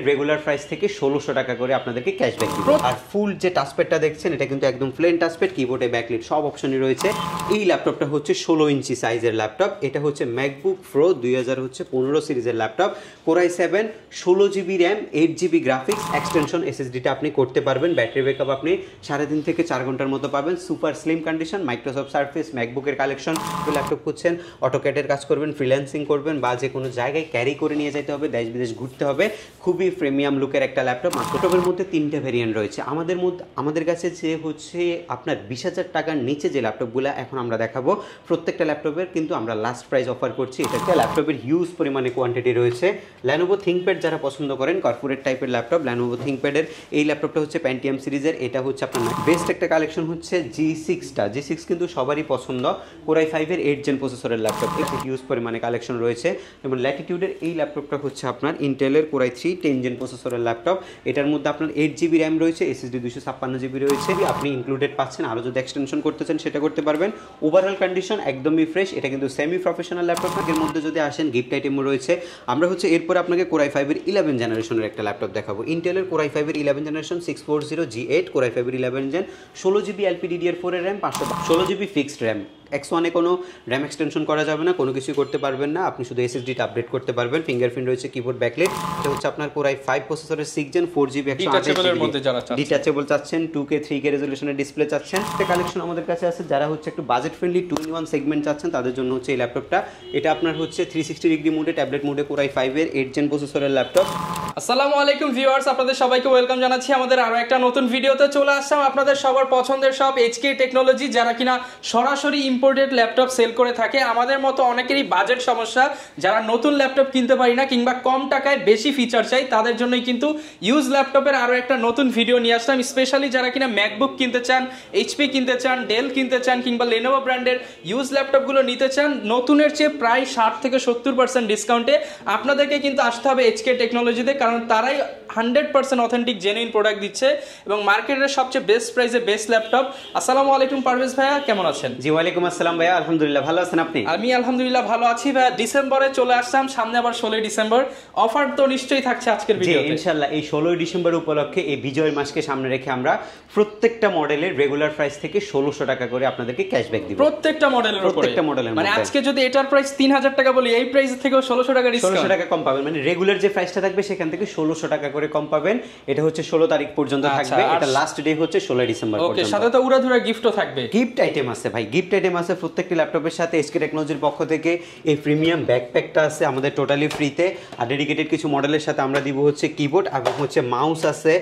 Regular price থেকে 1600 টাকা করে আপনাদেরকে ক্যাশব্যাক দিব। আর ফুল যে টাচপ্যাডটা দেখছেন এটা কিন্তু একদম প্লেন টাচপ্যাড, কিবোর্ডে ব্যাকলিট সব অপশনই রয়েছে। এই ল্যাপটপটা হচ্ছে 16 ইঞ্চি সাইজের ল্যাপটপ। এটা হচ্ছে ম্যাকবুক প্রো 2015 সিরিজের laptop. Core i7 16 GB RAM, 8 GB graphics, extension এসএসডিটা আপনি করতে পারবেন। ব্যাটারি ব্যাকআপ আপনি 3.5 থেকে 4 ঘন্টার মতো পাবেন। Super slim condition, Microsoft Surface, ম্যাকবুকের কালেকশন ল্যাপটপ খুঁজছেন, অটোক্যাডের কাজ করবেন, ফ্রিল্যান্সিং করবেন বা যে কোনো জায়গায় ক্যারি করে নিয়ে যেতে হবে, দেশ বিদেশ ঘুরতে হবে, খুবই প্রিমিয়াম লুকের একটা ল্যাপটপ। ল্যাপটপের মধ্যে 3টে ভেরিয়েন্ট রয়েছে আমাদের কাছে, যে হচ্ছে আপনার 20,000 টাকার নিচে যে ল্যাপটপগুলো এখন আমরা দেখাবো প্রত্যেকটা ল্যাপটপের কিন্তু আমরা লাস্ট প্রাইস অফার করছি। এটা একটা ল্যাপটপের হিউজ পরিমাণে কোয়ান্টিটি রয়েছে। Lenovo ThinkPad যারা পছন্দ করেন, কর্পোরেট টাইপের ল্যাপটপ, Lenovo ThinkPad-এর এই ল্যাপটপটা হচ্ছে Pentium সিরিজের। এটা হচ্ছে আপনার বেস্ট একটা কালেকশন হচ্ছে G6টা। G6 কিন্তু সবারই পছন্দ, Core i5-এর 8 জেন প্রসেসরের ল্যাপটপ। এর হিউজ পরিমাণে কালেকশন রয়েছে। এবং ল্যাটিটিউডের এই ল্যাপটপটা হচ্ছে আপনার ইন্টেলের Core i3 10 জেন প্রসেসরের ল্যাপটপ। এটার মধ্যে আপনার 8 জিবি র্যাম রয়েছে, SSD 256 জিবি রয়েছে, আপনি ইনক্লুডেড পাচ্ছেন। আরও যদি এক্সটেনশন করতে চান সেটা করতে পারবেন। ওভারঅল কন্ডিশন একদমই ফ্রেশ। এটা কিন্তু সেমি প্রফেশনাল ল্যাপটপ। এর মধ্যে যদি আসেন গিফট আইটেমও রয়েছে। আমরা হচ্ছে এরপর আপনাকে Core i5-এর 11 জেনারেশনের একটা ল্যাপটপ দেখাবো। ইন্টেলের Core i5-এর 11 জেনারেশন 640G8 Core i5-এর 11 জেন, 16 জিবি LPDDR4 এর র্যাম, 516 জিবি ফিক্সড র্যাম। X1-এ কোনো র্যাম এক্সটেনশন করা যাবে না, কোনো কিছু করতে পারবেন না, আপনি শুধু এসএসডিটা আপডেট করতে পারবেন। ফিঙ্গারপ্রিন্ট রয়েছে, কিবোর্ড ব্যাকলাইট। এটা হচ্ছে আপনার Core i5 প্রসেসরের 6 জেন 4GB ডিটাচেবল চাচ্ছেন, 2K 3K রেজোলিউশনের ডিসপ্লে চাচ্ছেন। একটা কালেকশন আমাদের কাছে আছে যারা হচ্ছে একটু বাজেট ফ্রেন্ডলি 2-in-1 সেগমেন্ট চাচ্ছেন তাদের জন্য হচ্ছে এই ল্যাপটপটা। এটা আপনার হচ্ছে 360 ডিগ্রি মোডে, ট্যাবলেট মোডে Core i5-এর 8 জেন প্রসেসরের ল্যাপটপ। আসসালামু আলাইকুম ভিউয়ার্স, আপনাদের সবাইকে ওয়েলকাম জানাচ্ছি আমাদের আরো একটা নতুন ভিডিওতে। চলে আসলাম আপনাদের সবার পছন্দের সব HK টেকনোলজি, যারা কিনা সরাসরি ইম্পোর্টেড ল্যাপটপ সেল করে থাকে। আমাদের মতো অনেকেরই বাজেট সমস্যা, যারা নতুন ল্যাপটপ কিনতে পারি না কিংবা কম টাকায় বেশি ফিচার চাই, তাদের জন্যই কিন্তু ইউজ ল্যাপটপের আরো একটা নতুন ভিডিও নিয়ে আসলাম। স্পেশালি যারা কিনা ম্যাকবুক কিনতে চান, HP কিনতে চান, ডেল কিনতে চান কিংবা Lenovo ব্র্যান্ডের ইউজ ল্যাপটপগুলো নিতে চান নতুনের চেয়ে প্রায় 60 থেকে 70% ডিসকাউন্টে, আপনাদেরকে কিন্তু আসতে হবে HK টেকনোলজিতে, কারণ তারাই 100% অথেন্টিক জেনুইন প্রোডাক্ট দিচ্ছে এবং মার্কেটের সবচেয়ে বেস্ট প্রাইসে বেস্ট ল্যাপটপ। আসসালামু আলাইকুম পারভেজ ভাইয়া, কেমন আছেন? জি ওয়ালাইকুম আসসালাম ভাইয়া, আলহামদুলিল্লাহ ভালো আছেন আপনি? আমি আলহামদুলিল্লাহ ভালো আছি ভাইয়া। ডিসেম্বরে চলে আসলাম, সামনে আবার 16 ডিসেম্বর, অফার তো নিশ্চয়ই থাকছে আজকের ভিডিওতে। ইনশাআল্লাহ এই 16 ডিসেম্বর উপলক্ষে এই বিজয়ের মাসকে সামনে রেখে আমরা প্রত্যেকটা মডেলের রেগুলার প্রাইস থেকে 1600 টাকা করে আপনাদেরকে ক্যাশব্যাক দিব। প্রত্যেকটা মডেলের উপরে, প্রত্যেকটা মডেলের মানে আজকে যদি এটার প্রাইস 3000 টাকা বলি, এই প্রাইস থেকে 1600 টাকা ডিসকাউন্ট, 1600 টাকা কম পাবেন। মানে রেগুলার যে প্রাইসটা থাকবে সেখান থেকে 1600 টাকা করে কম পাবেন। এটা হচ্ছে 16 তারিখ পর্যন্ত থাকবে। এটা লাস্ট ডে হচ্ছে 16 ডিসেম্বর পর্যন্ত। ওকে, সাথে তো উড়াধুরা গিফটও থাকবে। গিফট আইটেম আছে ভাই, গিফট আইটেম আছে প্রত্যেকটি ল্যাপটপের সাথে। HK টেকনোলজির পক্ষ থেকে এই প্রিমিয়াম ব্যাকপ্যাকটা আছে আমাদের টোটালি ফ্রিতে। আর ডেডিকেটেড কিছু মডেলের সাথে আমরা দিব হচ্ছে কিবোর্ড এবং হচ্ছে মাউস আছে,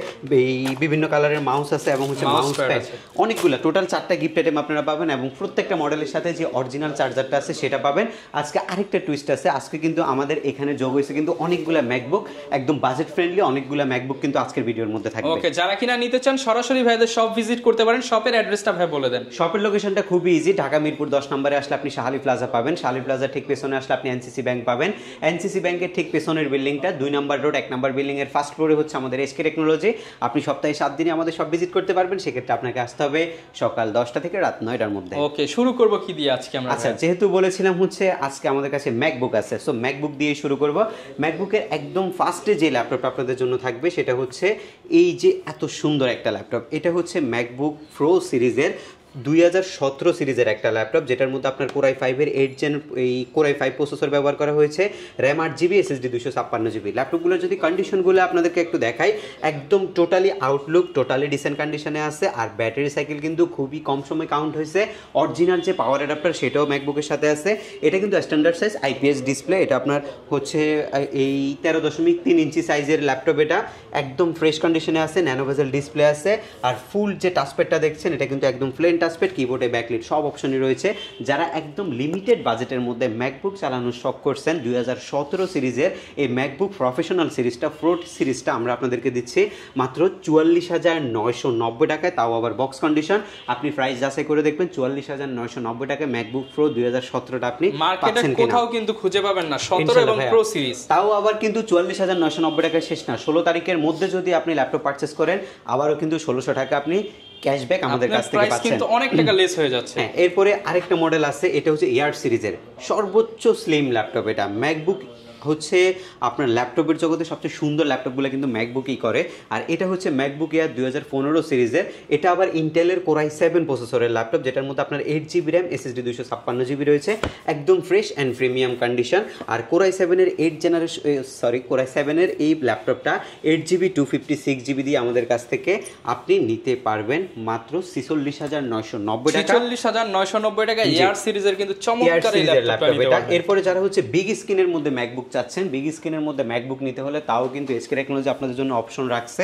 এই বিভিন্ন কালারের মাউস আছে এবং হচ্ছে মাউস প্যাড, অনেকগুলো টোটাল 4টা গিফট আইটেম আপনারা পাবেন। এবং প্রত্যেকটা মডেলের সাথে যে অরিজিনাল চার্জারটা আছে সেটা পাবেন। আজকে আরেকটা টুইস্ট আছে, আজকে কিন্তু আমাদের এখানে যোগ হয়েছে কিন্তু অনেকগুলো ম্যাকবুক, একদম বাজেট ফ্রেন্ডলি অনেকগুলো ম্যাকবুক কিন্তু আজকের ভিডিওর মধ্যে থাকবে। ওকে, যারা কিনা নিতে চান সরাসরি ভাইদের শপ ভিজিট করতে পারেন। শপের অ্যাড্রেসটা ভাই বলে দেন। শপের লোকেশনটা খুবই ইজি, ঢাকা মিরপুর 10 নম্বরে আসলে আপনি শাহালি প্লাজা পাবেন। শাহালি প্লাজা ঠিক পেছনে আসলে আপনি এনসিসি ব্যাংক পাবেন। এনসিসি ব্যাংকের ঠিক পেছনের বিল্ডিংটা 2 নম্বর রোড 1 নম্বর বিল্ডিং এর ফার্স্ট ফ্লোরে হচ্ছে আমাদের HK টেকনোলজি। আপনি সপ্তাহে 7 দিনে আমাদের সব ভিজিট করতে পারবেন। সেক্ষেত্রে আপনাকে আসতে হবে সকাল 10টা থেকে রাত 9টার মধ্যে। ওকে, শুরু করব কি দিয়ে আজকে আমরা? আচ্ছা, যেহেতু বলেছিলাম হচ্ছে আজকে আমাদের কাছে ম্যাকবুক আছে, সো ম্যাকবুক দিয়ে শুরু করব। ম্যাকবুকের একদম ফার্স্টে যে ল্যাপটপটা আপনাদের জন্য থাকবে সেটা হচ্ছে এই যে এত সুন্দর একটা ল্যাপটপ। এটা হচ্ছে ম্যাকবুক প্রো সিরিজের 2017 সিরিজের একটা ল্যাপটপ, যেটার মধ্যে আপনার Core i5-এর 8 জেন এই Core i5 প্রসেসর ব্যবহার করা হয়েছে, র্যাম 8 জিবি, SSD 256 জিবি। ল্যাপটপগুলোর যদি কন্ডিশনগুলো আপনাদেরকে একটু দেখাই, একদম টোটালি আউটলুক টোটালি ডিসেন্ট কন্ডিশনে আছে। আর ব্যাটারি সাইকেল কিন্তু খুবই কম সময় কাউন্ট হয়েছে। অরিজিনাল যে পাওয়ার অ্যাডাপ্টার সেটাও ম্যাকবুকের সাথে আছে। এটা কিন্তু স্ট্যান্ডার্ড সাইজ IPS ডিসপ্লে। এটা আপনার হচ্ছে এই 13.3 ইঞ্চি সাইজের ল্যাপটপ। এটা একদম ফ্রেশ কন্ডিশনে আছে, ন্যানো বেজেল ডিসপ্লে আছে। আর ফুল যে টাচপ্যাডটা দেখছেন এটা কিন্তু একদম প্লেন টাচপ্যাড, কিবোর্ডে ব্যাকলিট সব অপশনই রয়েছে। যারা একদম লিমিটেড বাজেটের মধ্যে ম্যাকবুক চালানোর শখ করছেন, 2017 সিরিজের এই ম্যাকবুক প্রফেশনাল সিরিজটা, প্রো সিরিজটা আমরা আপনাদেরকে দিচ্ছি মাত্র 44,990 টাকায়, তাও আবার বক্স কন্ডিশন। আপনি প্রাইস যাচাই করে দেখবেন 44,990 টাকায় ম্যাকবুক প্রো 2017টা আপনি মার্কেটে কোথাও কিন্তু খুঁজে পাবেন না। 17 এবং প্রো সিরিজ, তাও আবার কিন্তু 44,990 টাকায় শেষ না। 16 তারিখের মধ্যে যদি আপনি ল্যাপটপ পারচেস করেন, আবারও কিন্তু 1600 টাকা আপনি ক্যাশব্যাক আমাদের কাছ থেকে পাচ্ছেন, কিন্তু অনেক টাকা লেস হয়ে যাচ্ছে। হ্যাঁ, এরপরে আরেকটা মডেল আছে, এটা হচ্ছে এয়ার সিরিজের সর্বোচ্চ স্লিম ল্যাপটপ। এটা ম্যাকবুক হচ্ছে আপনার ল্যাপটপের জগতে সবচেয়ে সুন্দর ল্যাপটপগুলো কিন্তু ম্যাকবুকই করে। আর এটা হচ্ছে ম্যাকবুক এয়ার 2015 সিরিজের। এটা আবার ইন্টেলের Core i7 প্রসেসরের ল্যাপটপ, যেটার মধ্যে আপনার 8GB র্যাম, SSD 256GB রয়েছে, একদম ফ্রেশ অ্যান্ড প্রিমিয়াম কন্ডিশন। আর Core i7 এর Core i7 এর এই ল্যাপটপটা 8GB 256GB দিয়ে আমাদের কাছ থেকে আপনি নিতে পারবেন মাত্র 46,990 টাকা। 46,990 টাকা এয়ার সিরিজের কিন্তু চমৎকার এই ল্যাপটপটা নিতে পারবেন। এরপরে যারা হচ্ছে বিগ স্ক্রিনের মধ্যে ম্যাকবুক চাচ্ছেন, বিগ স্ক্রিনের মধ্যে ম্যাকবুক নিতে হলে তাও কিন্তু SK টেকনোলজি আপনাদের জন্য অপশন রাখছে।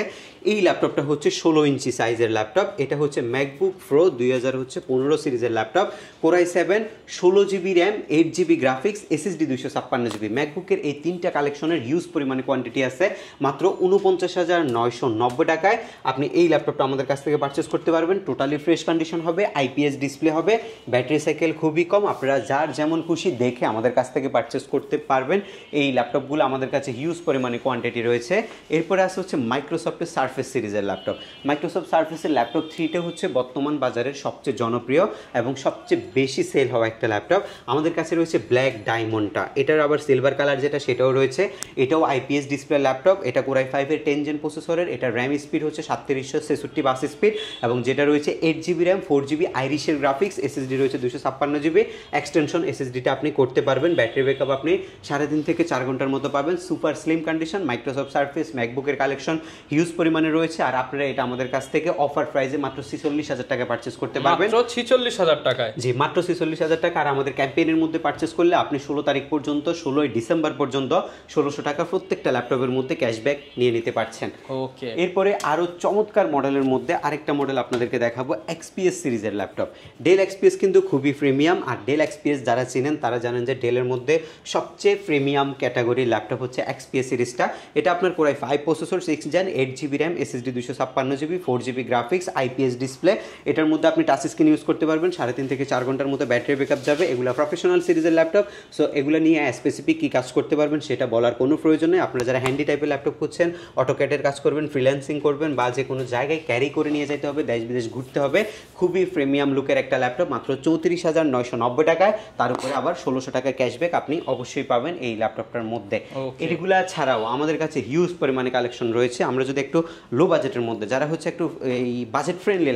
এই ল্যাপটপটা হচ্ছে 16 ইঞ্চি সাইজের ল্যাপটপ। এটা হচ্ছে ম্যাকবুক প্রো 2015 সিরিজের laptop, Core i7, 16GB RAM, 8GB graphics, SSD 256GB। ম্যাকবুকের এই তিনটা কালেকশনের হিউজ পরিমাণে কোয়ান্টিটি আছে। মাত্র 49,990 টাকায় আপনি এই ল্যাপটপটা আমাদের কাছ থেকে পারচেস করতে পারবেন। টোটালি ফ্রেশ কন্ডিশন হবে, IPS ডিসপ্লে হবে, ব্যাটারি সাইকেল খুবই কম। আপনারা যার যেমন খুশি দেখে আমাদের কাছ থেকে পারচেস করতে পারবেন। এই ল্যাপটপগুলো আমাদের কাছে হিউজ পরিমাণে কোয়ান্টিটি রয়েছে। এরপরে আসে হচ্ছে মাইক্রোসফটের সারফেস সিরিজের ল্যাপটপ। মাইক্রোসফট সারফেসের ল্যাপটপ 3টা হচ্ছে বর্তমান বাজারের সবচেয়ে জনপ্রিয় এবং সবচেয়ে বেশি সেল হওয়া একটা ল্যাপটপ। আমাদের কাছে রয়েছে ব্ল্যাক ডায়মন্ডটা, এটার আবার সিলভার কালার যেটা সেটাও রয়েছে। এটাও IPS ডিসপ্লে ল্যাপটপ। এটা Core i5 এর 10 জেন প্রসেসরের। এটা র্যাম স্পিড হচ্ছে 3766 বাস স্পিড এবং যেটা রয়েছে 8GB RAM, 4GB আইরিশের graphics, SSD রয়েছে 256GB এক্সটেনশন। SSDটা আপনি করতে পারবেন। ব্যাটারি ব্যাকআপ আপনি 3.5 থেকে 4 ঘন্টার মতো পাবেন। Super slim condition. Microsoft Surface ম্যাকবুকের কালেকশন হিউজ পরিমাণে রয়েছে। আর আপনারা এটা আমাদের কাছ থেকে অফার প্রাইসে মাত্র 46,000 টাকা পারচেস করতে পারবেন। মাত্র 46,000 টাকায়? জি, মাত্র 46,000 টাকা। আর আমাদের ক্যাম্পেইনের মধ্যে পারচেস করলে আপনি 16 তারিখ পর্যন্ত, 16 ডিসেম্বর পর্যন্ত 1600 টাকা প্রত্যেকটা ল্যাপটপের মধ্যে ক্যাশব্যাক নিয়ে নিতে পারছেন। ওকে। এরপরে আরো চমৎকার মডেলের মধ্যে আরেকটা মডেল আপনাদেরকে দেখাবো, XPS সিরিজের ল্যাপটপ। ডেল XPS কিন্তু খুবই প্রিমিয়াম। আর ডেল XPS যারা চিনেন তারা জানেন যে ডেলের মধ্যে সবচেয়ে প্রিমিয়াম ক্যাটাগরির ল্যাপটপ হচ্ছে XPS সিরিজটা। এটা আপনার Core i5 processor, 6 gen, 8GB RAM, SSD 256GB, 4GB graphics, IPS display. এটার মধ্যে আপনি টাচ স্ক্রিন ইউজ করতে পারবেন। 3.5 থেকে 4 ঘন্টার মতো ব্যাটারি ব্যাকআপ যাবে। এগুলো প্রফেশনাল সিরিজের ল্যাপটপ। সো এগুলো নিয়ে স্পেসিফিক কী কাজ করতে পারবেন সেটা বলার কোনো প্রয়োজন নেই। আপনারা যারা হ্যান্ডি টাইপের ল্যাপটপ খুঁজছেন, অটোক্যাডের কাজ করবেন, ফ্রিল্যান্সিং করবেন, বা যে কোনো জায়গায় ক্যারি করে নিয়ে যেতে হবে, দেশ বিদেশ ঘুরতে হবে, খুবই প্রিমিয়াম লুকের একটা ল্যাপটপ মাত্র 34,990 টাকায়। তার উপরে আবার 1600 টাকা ক্যাশব্যাক আপনি অবশ্যই পাবেন এই ল্যাপটপটার মধ্যে। এগুলা ছাড়াও আমাদের কাছে হিউজ পরিমাণে কালেকশন রয়েছে। আমরা যদি একটু লো বাজেটের মধ্যে, যারা হচ্ছে একটু এই বাজেট ফ্রেন্ডলি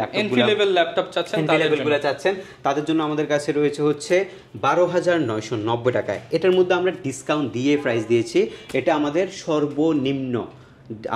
ল্যাপটপ চাচ্ছেন তাদের জন্য আমাদের কাছে রয়েছে হচ্ছে 12,990 টাকায়। এটার মধ্যে আমরা ডিসকাউন্ট দিয়ে প্রাইস দিয়েছি। এটা আমাদের সর্বনিম্ন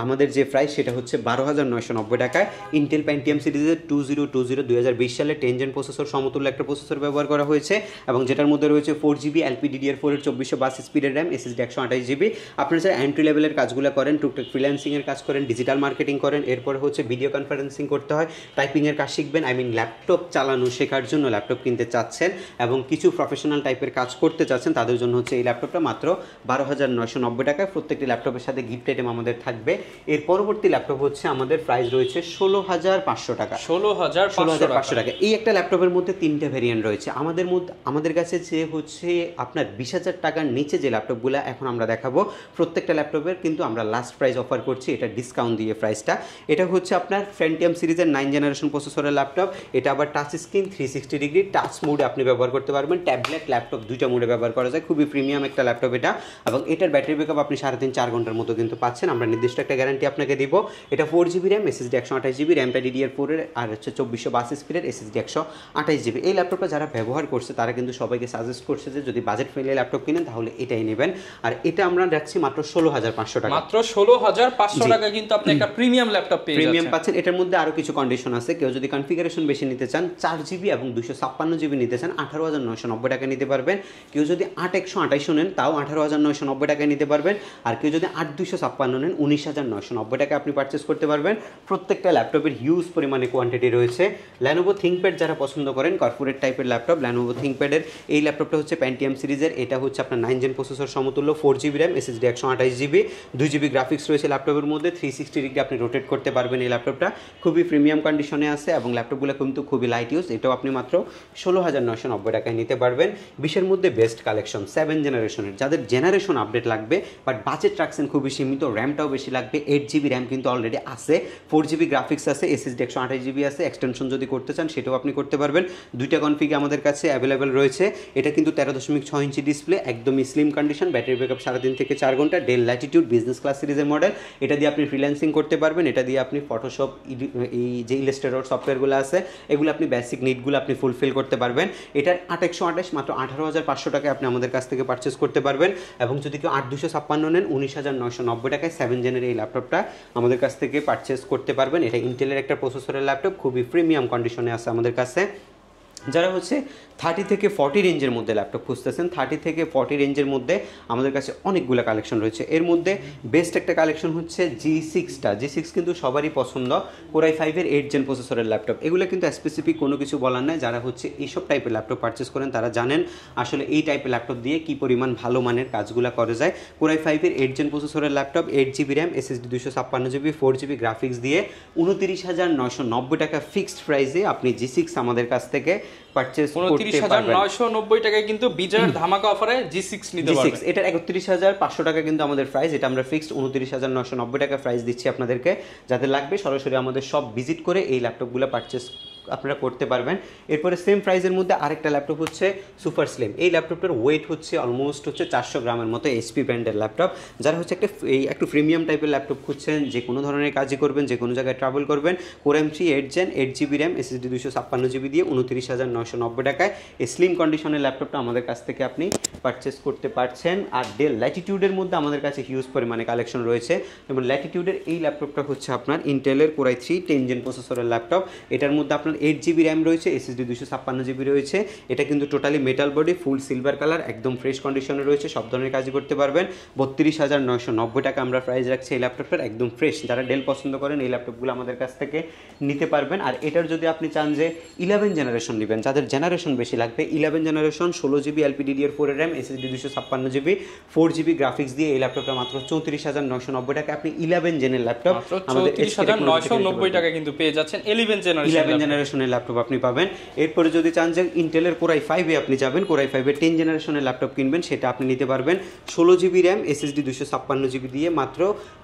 আমাদের যে প্রাইস সেটা হচ্ছে 12,990 টাকায়। ইন্টেল প্যান্টিয়াম সিরিজের 2020 2020 সালে 10 জেন প্রসেসর সমতুল্য একটা প্রসেসর ব্যবহার করা হয়েছে এবং যেটার মধ্যে রয়েছে 4GB LPDDR4 এর 2422 স্পিডের র্যাম, SSD 128GB। আপনারা যারা এন্ট্রি লেভেলের কাজগুলো করেন, টুকটাক ফ্রিল্যান্সিংয়ের কাজ করেন, ডিজিটাল মার্কেটিং করেন, এরপর হচ্ছে ভিডিও কনফারেন্সিং করতে হয়, টাইপিংয়ের কাজ শিখবেন, ল্যাপটপ চালানো শেখার জন্য ল্যাপটপ কিনতে চাচ্ছেন এবং কিছু প্রফেশনাল টাইপের কাজ করতে চাচ্ছেন, তাদের জন্য হচ্ছে এই ল্যাপটপটা মাত্র 12,990 টাকায়। প্রত্যেকটি ল্যাপটপের সাথে গিফট আইটেম আমাদের থাকবে। এর পরবর্তী ল্যাপটপ হচ্ছে আমাদের প্রাইস রয়েছে 16,500 টাকা। 16,500 টাকা। এই একটা ল্যাপটপের মধ্যে 3টা ভেরিয়েন্ট রয়েছে। আমাদের কাছে যে হচ্ছে আপনার 20,000 টাকার নিচে যে ল্যাপটপগুলো এখন আমরা দেখাবো, প্রত্যেকটা ল্যাপটপের কিন্তু আমরা লাস্ট প্রাইস অফার করছি, এটা ডিসকাউন্ট দিয়ে প্রাইসটা। এটা হচ্ছে আপনার ফ্যান্টিয়াম সিরিজের 9 জেনারেশন প্রসেসরের ল্যাপটপ। এটা আবার টাচ স্ক্রিন, 360 ডিগ্রি টাচ মোডে আপনি ব্যবহার করতে পারবেন। ট্যাবলেট, ল্যাপটপ দুইটা মোডে ব্যবহার করা যায়। খুবই প্রিমিয়াম একটা ল্যাপটপ এটা এবং এটার ব্যাটারি ব্যাকআপ আপনি 3.5-4 ঘন্টার মতো কিন্তু পাচ্ছেন। আমরা নির্দিষ্ট একটা গ্যারান্টি আপনাকে দিব। এটা 4GB RAM, SSD 128GB, র্যামটা DDR4 এর আর হচ্ছে 2422 স্পিডের, SSD 128GB। এই ল্যাপটপটা যারা ব্যবহার করছে তারা কিন্তু সবাইকে সাজেস্ট করছে যে যদি বাজেট ফ্রেন্ডলি ল্যাপটপ কিনেন তাহলে এটাই নেবেন। আর এটা আমরা রাখছি মাত্র 16,500 টাকা। মাত্র 16,500 টাকা কিন্তু আপনি একটা প্রিমিয়াম ল্যাপটপ পেয়ে পাচ্ছেন। এটার মধ্যে আরো কিছু কন্ডিশন আছে। কেউ যদি কনফিগারেশন বেশি নিতে চান, 4GB এবং 256GB নিতে চান, 18,990 টাকা নিতে পারবেন। কেউ যদি 8/128 নেন তাও 18,990 টাকায় নিতে পারবেন। আর কেউ যদি 8/256 নেন 19,990 টাকা আপনি পারচেস করতে পারবেন। প্রত্যেকটা ল্যাপটপের হিউজ পরিমাণে কোয়ান্টিটি রয়েছে। Lenovo ThinkPad যারা পছন্দ করেন, কর্পোরেট টাইপের ল্যাপটপ, Lenovo ThinkPad এর এই ল্যাপটপটা হচ্ছে প্যান্টিয়াম সিরিজের। এটা হচ্ছে আপনার 9 জেন প্রসেসর সমতুল্য, 4GB RAM, SSD 128GB, 2GB graphics রয়েছে ল্যাপটপের মধ্যে, 360 ডিগ্রি আপনি রোটেট করতে পারবেন। এই ল্যাপটপটা খুবই প্রিমিয়াম কন্ডিশনে আছে এবং ল্যাপটপগুলো কিন্তু খুবই লাইট ইউজ। এটাও আপনি মাত্র 16,990 টাকায় নিতে পারবেন। 20-এর মধ্যে বেস্ট কালেকশন 7 জেনারেশনের, যাদের জেনারেশন আপডেট লাগবে বাট বাজেট রাখছেন খুবই সীমিত, র্যামটাও বেশি লাগবে। 8GB র্যাম কিন্তু অলরেডি আছে, 4GB গ্রাফিক্স আছে, এসএসডি 128GB আছে, এক্সটেনশন যদি করতে চান সেটাও আপনি করতে পারবেন। দুইটা কনফিগে আমাদের কাছে অ্যাভেলেবেল রয়েছে। এটা কিন্তু 13.6 ইঞ্চি ডিসপ্লে, একদমই স্লিম কন্ডিশন, ব্যাটারি ব্যাকআপ 3.5 থেকে 4 ঘন্টা, ডেল ল্যাটিটিউড বিজনেস ক্লাস সিরিজের মডেল। এটা দিয়ে আপনি ফ্রিল্যান্সিং করতে পারবেন, এটা দিয়ে আপনি ফটোশপ, এই যে ইলাস্ট্রেটর সফটওয়্যারগুলো আছে এগুলো আপনি বেসিক নিডগুলো আপনি ফুলফিল করতে পারবেন। এটার 8/128 মাত্র 18,500 টাকায় আপনি আমাদের কাছ থেকে পারচেস করতে পারবেন। এবং যদি কেউ 8/256 নেন 19,990 টাকায় 7 জেনের এই ল্যাপটপটা আমাদের কাছ থেকে পারচেস করতে পারবেন। এটা ইন্টেলের একটা প্রসেসরের ল্যাপটপ, খুবই প্রিমিয়াম কন্ডিশনে আছে আমাদের কাছে। যারা হচ্ছে 30 থেকে 40 রেঞ্জের মধ্যে ল্যাপটপ খুঁজতেছেন, 30 থেকে 40 রেঞ্জের মধ্যে আমাদের কাছে অনেকগুলো কালেকশন রয়েছে। এর মধ্যে বেস্ট একটা কালেকশন হচ্ছে G6টা। G6 কিন্তু সবারই পছন্দ, Core i5-এর 8 জেন প্রসেসরের ল্যাপটপ। এগুলো কিন্তু স্পেসিফিক কোনো কিছু বলার নাই, যারা হচ্ছে এইসব টাইপের ল্যাপটপ পারচেস করেন তারা জানেন আসলে এই টাইপের ল্যাপটপ দিয়ে কী পরিমাণ ভালো মানের কাজগুলো করা যায়। Core i5-এর 8 জেন প্রসেসরের laptop, 8GB RAM, SSD 256GB, 4GB graphics দিয়ে 29,990 টাকা ফিক্সড প্রাইসে আপনি G6 আমাদের কাছ থেকে পারচেজ করতে পারবেন। 2990 টাকায় কিন্তু বিজয়ের ধামাকা অফারে G6 নিতে পারবেন। এটা 31,500 টাকা কিন্তু আমাদের প্রাইস, এটা আমরা ফিক্সড 29,990 টাকা প্রাইস দিচ্ছি আপনাদেরকে। যাদের লাগবে সরাসরি আমাদের সব ভিজিট করে এই ল্যাপটপগুলো পারচেজ আপনারা করতে পারবেন। এরপরে সেম প্রাইসের মধ্যে আরেকটা ল্যাপটপ হচ্ছে সুপার স্লিম। এই ল্যাপটপটার ওয়েট হচ্ছে অলমোস্ট হচ্ছে 400 গ্রামের মতো, এইচপি ব্র্যান্ডের ল্যাপটপ। যারা হচ্ছে একটু প্রিমিয়াম টাইপের ল্যাপটপ খুঁজছেন, যে কোনো ধরনের কাজই করবেন, যে কোনো জায়গায় ট্রাভেল করবেন, Core i3 8 gen, 8GB RAM, SSD 256GB দিয়ে 29,990 টাকায় এই স্লিম কন্ডিশনের ল্যাপটপটা আমাদের কাছ থেকে আপনি পারচেস করতে পারছেন। আর ডেল ল্যাটিটিউডের মধ্যে আমাদের কাছে হিউজ পরিমাণে কালেকশন রয়েছে। এবং ল্যাটিটিউডের এই ল্যাপটপটা হচ্ছে আপনার ইন্টেলের Core i3 10 জেন প্রসেসরের ল্যাপটপ। এটার মধ্যে আপনার 8GB র্যাম রয়েছে, SSD 256GB রয়েছে। এটা কিন্তু টোটালি মেটাল বডি, ফুল সিলভার কালার, একদম ফ্রেশ কন্ডিশনে রয়েছে, সব ধরনের কাজই করতে পারবেন। 32,990 টাকা আমরা প্রাইস রাখছি এই ল্যাপটপটার, একদম ফ্রেশ। যারা ডেল পছন্দ করেন এই ল্যাপটপগুলো আমাদের কাছ থেকে নিতে পারবেন। আর এটার যদি আপনি চান যে 11 জেনারেশন নেবেন, যাদের জেনারেশন বেশি লাগবে, 11 generation 16GB LPDDR4 RAM, SSD 256GB, 4GB graphics দিয়ে এই ল্যাপটপটা মাত্র 34,990 টাকা আপনি 11 জেনের ল্যাপটপ আমাদের 34,990 টাকা কিন্তু পেয়ে যাচ্ছেন 11 জেনারেশনের ল্যাপটপ আপনি পাবেন। এরপরে যদি চান যে ইন্টেলের Core i5-এ আপনি যাবেন, Core i5-এর 10 জেনারেশনের ল্যাপটপ কিনবেন, সেটা আপনি নিতে পারবেন 16GB র্যাম, SSD 256GB দিয়ে মাত্র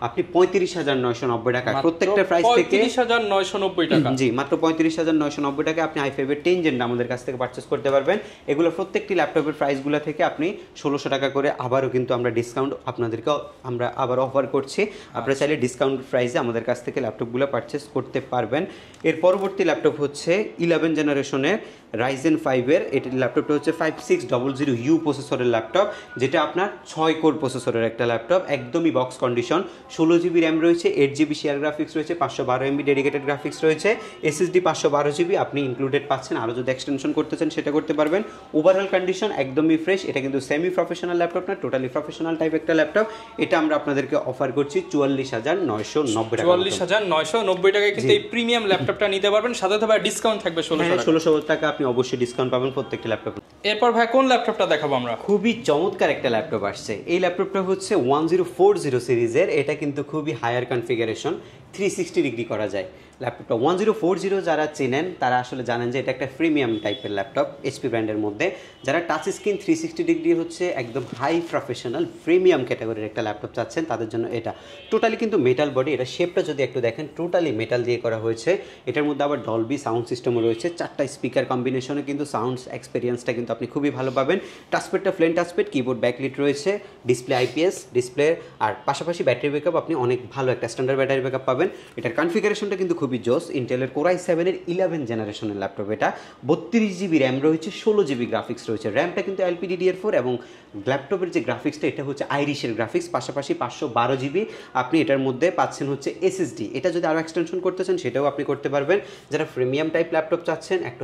আপনি 35,990 টাকা। প্রত্যেকটা প্রাইস থেকে 35,990 টাকা, জি মাত্র 35,990 টাকা আপনি i5-এর 10 জেনটা আমাদের কাছ থেকে পারচেস করতে পারবেন। এগুলো প্রত্যেকটি ল্যাপটপের প্রাইসগুলো থেকে আপনি 1600 টাকা করে আবারও কিন্তু আমরা ডিসকাউন্ট আপনাদেরকে আমরা আবার অফার করছি। আপনারা চাইলে ডিসকাউন্ট প্রাইসে আমাদের কাছ থেকে ল্যাপটপগুলো পারচেস করতে পারবেন। এর পরবর্তী ল্যাপটপ হচ্ছে 11 জেনারেশনের Ryzen 5-এর, এটির ল্যাপটপটা হচ্ছে 5600U প্রসেসরের ল্যাপটপ, যেটা আপনার 6 কোর প্রসেসরের একটা ল্যাপটপ, একদমই বক্স কন্ডিশন। 16GB র্যাম রয়েছে, 8GB শেয়ার গ্রাফিক্স রয়েছে, 512MB ডেডিকেটেড গ্রাফিক্স রয়েছে, SSD 512GB আপনি ইনক্লুডেড পাচ্ছেন। আরও যদি এক্সটেনশন করতে চান সেটা করতে পারবেন। ওভারঅল কন্ডিশন একদমই ফ্রেশ। এটা কিন্তু সেমি প্রফেশনাল ল্যাপটপ না, টোটালি প্রফেশনাল টাইপ একটা ল্যাপটপ। এটা আমরা আপনাদেরকে অফার করছি 44,990 টাকা। 44,990 টাকায় কিন্তু এই প্রিমিয়াম ল্যাপটপটা নিতে পারবেন, সাথে তো ভাই ডিসকাউন্ট থাকবে 1600 টাকা আপনি অবশ্যই ডিসকাউন্ট পাবেন প্রত্যেকটা ল্যাপটপ। এরপর ভাই কোন ল্যাপটপটা দেখাবো আমরা? খুবই চমৎকার একটা ল্যাপটপ আসছে। এই ল্যাপটপটা হচ্ছে 1040 সিরিজের। এটা কিন্তু খুবই হায়ার কনফিগারেশন, 360 ডিগ্রি করা যায় ল্যাপটপটা। 1040 যারা চেনেন তারা আসলে জানেন যে এটা একটা প্রিমিয়াম টাইপের ল্যাপটপ এইচপি ব্র্যান্ডের মধ্যে। যারা টাচ স্ক্রিন 360 ডিগ্রি হচ্ছে একদম হাই প্রফেশনাল প্রিমিয়াম ক্যাটাগরির একটা ল্যাপটপ চাচ্ছেন, তাদের জন্য এটা টোটালি কিন্তু মেটাল বডি। এটা শেপটা যদি একটু দেখেন টোটালি মেটাল দিয়ে করা হয়েছে। এটার মধ্যে আবার ডলবি সাউন্ড সিস্টেমও রয়েছে, 4টা স্পিকার কম্বিনেশনে কিন্তু সাউন্ডস এক্সপিরিয়েন্সটা কিন্তু আপনি খুবই ভালো পাবেন। টাচপ্যাডটা প্লেন টাচপ্যাড, কিবোর্ড ব্যাকলিট রয়েছে, ডিসপ্লে IPS ডিসপ্লে, আর পাশাপাশি ব্যাটারি ব্যাকআপ আপনি অনেক ভালো একটা স্ট্যান্ডার্ড ব্যাটারি ব্যাকআপ পাবেন। এটার কনফিগারেশনটা কিন্তু খুবই জোস। ইন্টেলের Core i7-এর 11 জেনারেশনের ল্যাপটপ এটা, 32GB র্যাম রয়েছে, 16GB গ্রাফিক্স রয়েছে। র্যামটা কিন্তু LPDDR4 এবং ল্যাপটপের যে গ্রাফিক্সটা এটা হচ্ছে আইরিশের গ্রাফিক্স, পাশাপাশি 512GB আপনি এটার মধ্যে পাচ্ছেন হচ্ছে SSD। এটা যদি আরও এক্সটেনশন করতে চান সেটাও আপনি করতে পারবেন। যারা প্রিমিয়াম টাইপ ল্যাপটপ চাচ্ছেন, একটু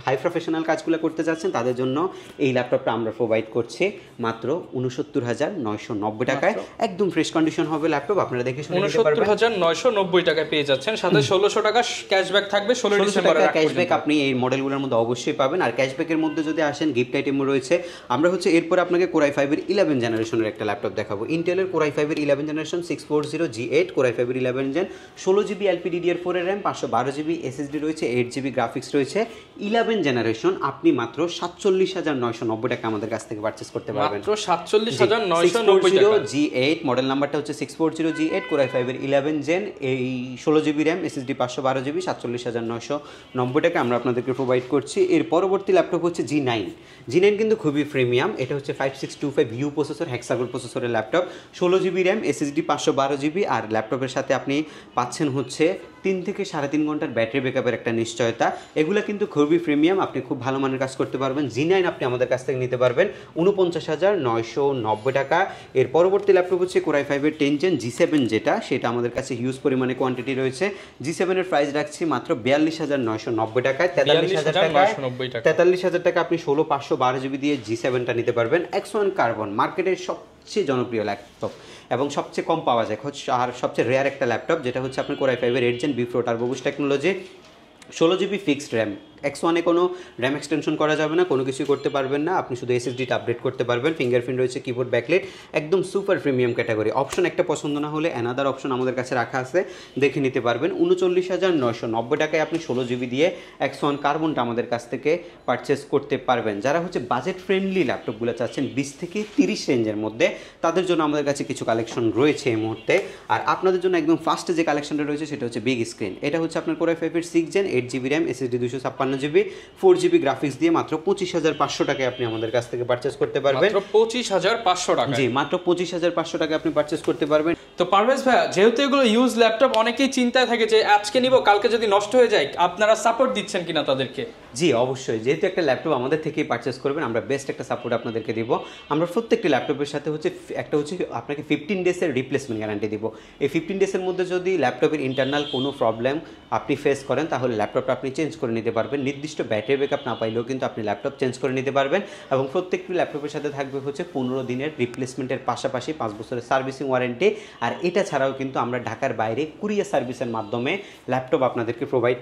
হাই প্রফেশনাল কাজগুলো করতে চাচ্ছেন, তাদের জন্য এই ল্যাপটপটা আমরা প্রোভাইড করছি মাত্র 69,990 টাকায়। একদম ফ্রেশ কন্ডিশন হবে ল্যাপটপ, আপনারা দেখে শুনে নিতে পারবেন। 34,990 টাকায় পেয়ে যাচ্ছেন, সাথে 1600 টাকা ক্যাশব্যাক থাকবে 16 ডিসেম্বর ক্যাশব্যাক আপনি এই মডেলগুলোর মধ্যে অবশ্যই পাবেন। আর ক্যাশব্যাকের মধ্যে যদি আসেন গিফট আইটেমও রয়েছে। আমরা হচ্ছে এরপর আপনাকে Core i5 এর 11 জেনারেশনের একটা ল্যাপটপ দেখাবো। ইন্টেলের Core i5 এর 11 জেনারেশন 640G8 Core i5 এর 11 জেন 16GB LPDDR4 এর RAM 512GB SSD রয়েছে, 8GB গ্রাফিক্স রয়েছে। 11 জেনারেশন আপনি মাত্র 47,990 টাকা আমাদের কাছ থেকে পারচেজ করতে পারবেন। মাত্র 47,990 টাকা। G8 মডেল নাম্বারটা হচ্ছে 640G8 Core i5 এর 11 জেন, এই 16GB RAM SSD 512GB 47,990 টাকা আমরা আপনাদেরকে প্রোভাইড করছি। এর পরবর্তী ল্যাপটপ হচ্ছে G9 কিন্তু খুবই প্রিমিয়াম। এটা হচ্ছে 5625U প্রসেসর, হেক্সাগন প্রসেসরের laptop, 16GB RAM SSD 512GB। আর ল্যাপটপের সাথে আপনি পাচ্ছেন হচ্ছে 3 থেকে 3.5 ঘন্টার ব্যাটারি ব্যাকআপের একটা নিশ্চয়তা। এগুলো কিন্তু খুবই প্রিমিয়াম, আপনি খুব ভালো মানের কাজ করতে পারবেন। G9 আপনি আমাদের কাছ থেকে নিতে পারবেন 49,990 টাকা। এর পরবর্তী ল্যাপটপ হচ্ছে Core i5 এর 10 জেন G7, যেটা সেটা আমাদের কাছে হিউজ পরিমাণে কোয়ান্টিটি রয়েছে। G7 এর প্রাইস রাখছি মাত্র 42,990 টাকায়। 43,000 টাকা আপনি 16/512GB দিয়ে G7টা নিতে পারবেন। X1 কার্বন মার্কেটের সবচেয়ে জনপ্রিয় ল্যাপটপ এবং সবচেয়ে কম পাওয়া যায়, আর সবচেয়ে রেয়ার একটা ল্যাপটপ, যেটা হচ্ছে আপনার Core i5 এর 8 gen B Pro turbo boost technology, 16GB fixed RAM. X1 এ কোনো র্যাম এক্সটেনশন করা যাবে না, কোনো কিছুই করতে পারবেন না, আপনি শুধু SSDটা আপডেট করতে পারবেন। ফিঙ্গারপ্রিন্ট রয়েছে, কিবোর্ড ব্যাকলাইট, একদম সুপার প্রিমিয়াম ক্যাটাগরি। অপশন একটা পছন্দ না হলে অ্যানাদার অপশন আমাদের কাছে রাখা আছে, দেখে নিতে পারবেন। 39,990 টাকায় আপনি 16GB দিয়ে X1 কার্বনটা আমাদের কাছ থেকে পারচেস করতে পারবেন। যারা হচ্ছে বাজেট ফ্রেন্ডলি ল্যাপটপগুলো চাচ্ছেন 20 থেকে 30 রেঞ্জের মধ্যে, তাদের জন্য আমাদের কাছে কিছু কালেকশন রয়েছে এই মুহূর্তে। আর আপনাদের জন্য একদম ফার্স্টে যে কালেকশনটা রয়েছে সেটা হচ্ছে বিগ স্ক্রিন। এটা হচ্ছে আপনার Core i5 এর 6 gen 8GB RAM SSD 256GB 4GB graphics দিয়ে মাত্র 25,500 টাকায় আপনি আমাদের কাছ থেকে পারচেস করতে পারবেন। মাত্র 25,500 টাকা। জি, মাত্র 25,500 টাকায় আপনি পারচেস করতে পারবেন। তো পারভেজ ভাইয়া, যেহেতু এগুলো ইউজ ল্যাপটপ, অনেকেই চিন্তায় থাকে যে আজকে নিব কালকে যদি নষ্ট হয়ে যায়, আপনারা সাপোর্ট দিচ্ছেন কিনা তাদেরকে? জি অবশ্যই, যেহেতু একটা ল্যাপটপ আমাদের থেকেই পারচেস করবেন, আমরা বেস্ট একটা সাপোর্ট আপনাদেরকে দিব। আমরা প্রত্যেকটি ল্যাপটপের সাথে হচ্ছে আপনাকে 15 ডেজের রিপ্লেসমেন্ট গ্যারান্টি দিব। এই 15 ডেজের মধ্যে যদি ল্যাপটপের ইন্টারনাল কোনো প্রবলেম আপনি ফেস করেন, তাহলে ল্যাপটপটা আপনি চেঞ্জ করে নিতে পারবেন। নির্দিষ্ট ব্যাটারি ব্যাকআপ না পাইলেও কিন্তু আপনি ল্যাপটপ চেঞ্জ করে নিতে পারবেন। এবং প্রত্যেকটি ল্যাপটপের সাথে থাকবে হচ্ছে 15 দিনের রিপ্লেসমেন্টের পাশাপাশি 5 বছরের সার্ভিসিং ওয়ারেন্টি। আর এটা ছাড়াও কিন্তু আমরা ঢাকার বাইরে কুরিয়ার সার্ভিসের মাধ্যমে ল্যাপটপ আপনাদেরকে প্রোভাইড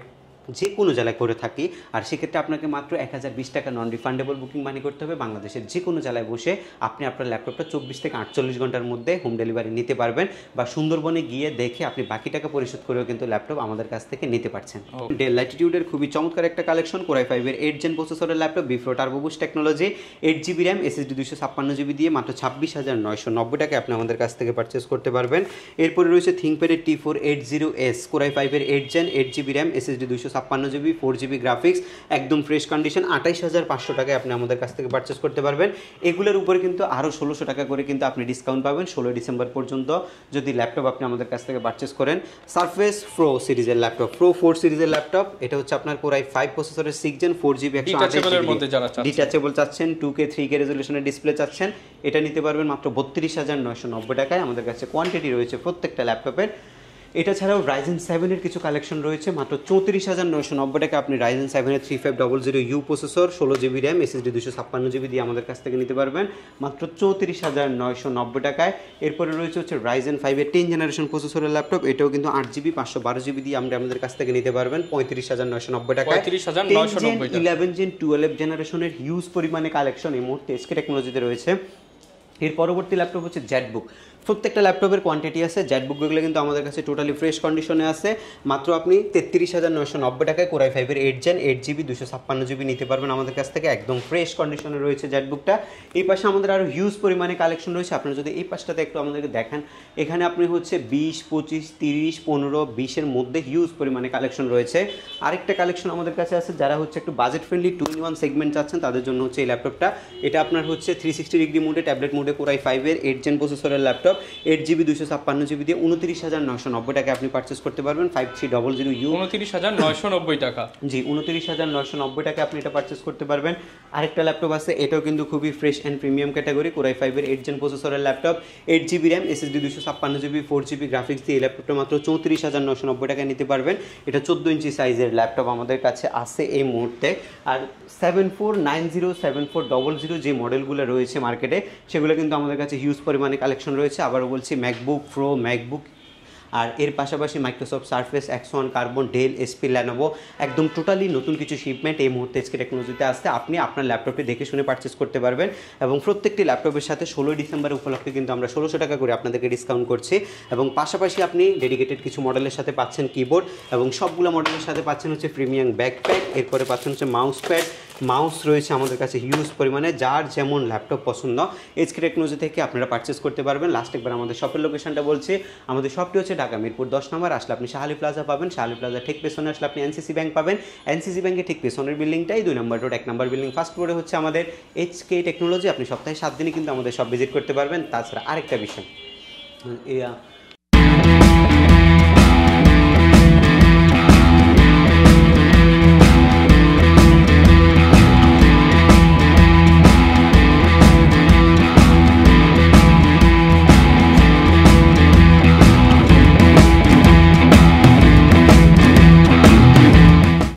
যে কোনো জেলায় করে থাকি। আর সেক্ষেত্রে আপনাকে মাত্র 1020 টাকা নন রিফান্ডেবল বুকিং মানি করতে হবে। বাংলাদেশের যে কোনো জেলায় বসে আপনি আপনার ল্যাপটপটা 24 থেকে 48 ঘন্টার মধ্যে হোম ডেলিভারি নিতে পারবেন, বা সুন্দরবনে গিয়ে দেখে আপনি বাকি টাকা পরিশোধ করেও কিন্তু ল্যাপটপ আমাদের কাছ থেকে নিতে পারছেন। ডেল ল্যাটিটিউডের খুবই চমৎকার একটা কালেকশন, Core i5 এর 8 জেন প্রসেসরের laptop, B Pro turbo boost technology, 8GB RAM SSD 256GB দিয়ে মাত্র 26,990 টাকায় আপনি আমাদের কাছ থেকে পারচেস করতে পারবেন। এরপরে রয়েছে ThinkPad এর T480S Core i5 এর 8 gen 8GB RAM SSD 256GB 4GB graphics, একদম ফ্রেশ কন্ডিশন, 28,500 টাকায় আপনি আমাদের কাছ থেকে পারচেস করতে পারবেন। এগুলোর উপরে কিন্তু আরও 1600 টাকা করে কিন্তু আপনি ডিসকাউন্ট পাবেন 16 ডিসেম্বর পর্যন্ত যদি ল্যাপটপ আপনি আমাদের কাছ থেকে পারচেস করেন। Surface Pro সিরিজের ল্যাপটপ, Pro 4 সিরিজের ল্যাপটপ, এটা হচ্ছে আপনার Core i5 প্রসেসরের 6 জেন 4GB ডিটাচেবল চাচ্ছেন, 2K 3K রেজলিউশনের ডিসপ্লে চাচ্ছেন, এটা নিতে পারবেন মাত্র 32,990 টাকায়। আমাদের কাছে কোয়ান্টিটি রয়েছে প্রত্যেকটা ল্যাপটপের। এটা ছাড়াও Ryzen 7 এর কিছু কালেকশন রয়েছে, মাত্র 34,990 টাকা আপনি Ryzen 7 এর 3500U processor, 16GB RAM SSD 256GB দিয়ে আমাদের কাছ থেকে নিতে পারবেন মাত্র 34,990 টাকায়। এরপরে রয়েছে হচ্ছে Ryzen 5 এর 10 জেনারেশন প্রসেসরের ল্যাপটপ, এটাও কিন্তু 8GB 512GB দিয়ে আমরা আমাদের কাছ থেকে নিতে পারবেন 35,990 টাকায়। 11 জেন 12 জেনারেশনের হিউজ পরিমাণে কালেকশন এই মুহূর্তে SK টেকনোলজিতে রয়েছে। এর পরবর্তী ল্যাপটপ হচ্ছে জেটবুক। প্রত্যেকটা ল্যাপটপের কোয়ান্টিটি আছে, জেটবুকগুলো কিন্তু আমাদের কাছে টোটালি ফ্রেশ কন্ডিশনে আছে। মাত্র আপনি 33,990 টাকায় Core i5 এর 8 জেন 8GB 256GB নিতে পারবেন আমাদের কাছ থেকে, একদম ফ্রেশ কন্ডিশনে রয়েছে জেটবুকটা। এই পাশে আমাদের আরও হিউজ পরিমাণে কালেকশন রয়েছে, আপনারা যদি এই পাশটাতে একটু আমাদেরকে দেখেন, এখানে আপনি হচ্ছে 20, 25, 30, 15, 20-এর মধ্যে হিউজ পরিমাণে কালেকশন রয়েছে। আরেকটা কালেকশন আমাদের কাছে আছে, যারা হচ্ছে একটু বাজেট ফ্রেন্ডলি 2-in-1 সেগমেন্ট চাচ্ছেন তাদের জন্য হচ্ছে এই ল্যাপটপটা। এটা আপনার হচ্ছে 360 ডিগ্রি মোডে, ট্যাবলেট মোডে Core i5 এর 8 জেন প্রসেসরের ল্যাপটপ, 8GB 256GB দিয়ে 29,990 টাকায় আপনি পারচেস করতে পারবেন। 5300U 29,990 টাকা। জি, 29,990 টাকায় আপনি এটা পারচেস করতে পারবেন। আরেকটা ল্যাপটপ আছে, এটাও কিন্তু খুবই fresh and premium category, Core i5 এর 8 জেন প্রসেসরের laptop, 8GB RAM SSD 256GB 4GB graphics দিয়ে এই ল্যাপটপটা মাত্র 34,990 টাকায় নিতে পারবেন। এটা 14 ইঞ্চি সাইজের ল্যাপটপ আমাদের কাছে আছে এই মুহূর্তে। আর 7490, 7400 যে মডেলগুলো রয়েছে মার্কেটে, সেগুলো কিন্তু আমাদের কাছে হিউজ পরিমাণে কালেকশন রয়েছে। আবারও বলছি, ম্যাকবুক প্রো, ম্যাকবুক আর এর পাশাপাশি Microsoft Surface, X1, Carbon, Dell, এসপি, ল্যানোভো একদম টোটালি নতুন কিছু শিপমেন্ট এই মুহূর্তে এসকে টেকনোলজিতে আসছে। আপনি আপনার ল্যাপটপটি দেখে শুনে পারচেস করতে পারবেন এবং প্রত্যেকটি ল্যাপটপের সাথে 16 ডিসেম্বর উপলক্ষে কিন্তু আমরা 1600 টাকা করে আপনাদেরকে ডিসকাউন্ট করছি এবং পাশাপাশি আপনি ডেডিকেটেড কিছু মডেলের সাথে পাচ্ছেন কিবোর্ড এবং সবগুলো মডেলের সাথে পাচ্ছেন হচ্ছে প্রিমিয়াম ব্যাকপ্যাক, এরপরে পাচ্ছেন হচ্ছে মাউস প্যাড, মাউস রয়েছে আমাদের কাছে হিউজ পরিমাণে, যার যেমন ল্যাপটপ পছন্দ এসকে টেকনোলজি থেকে আপনারা পারচেস করতে পারবেন। লাস্ট একবার আমাদের শপের লোকেশনটা বলছি, আমাদের শপটি হচ্ছে ঢাকা মিরপুর 10 নম্বর, আসলে আপনি শাহালি প্লাজা পাবেন, শাহালি প্লাজা ঠিক পেছনে আসলে আপনি এনসিসি ব্যাংক পাবেন, এনসিসি ব্যাংকের ঠিক পেছনের বিল্ডিংটাই 2 নম্বর রোড 1 নম্বর বিল্ডিং ফার্স্ট ফ্লোরে হচ্ছে আমাদের এইচকে টেকনোলজি। আপনি সপ্তাহে 7 দিনই কিন্তু আমাদের সব ভিজিট করতে পারবেন। তাছাড়া আরেকটা বিষয়,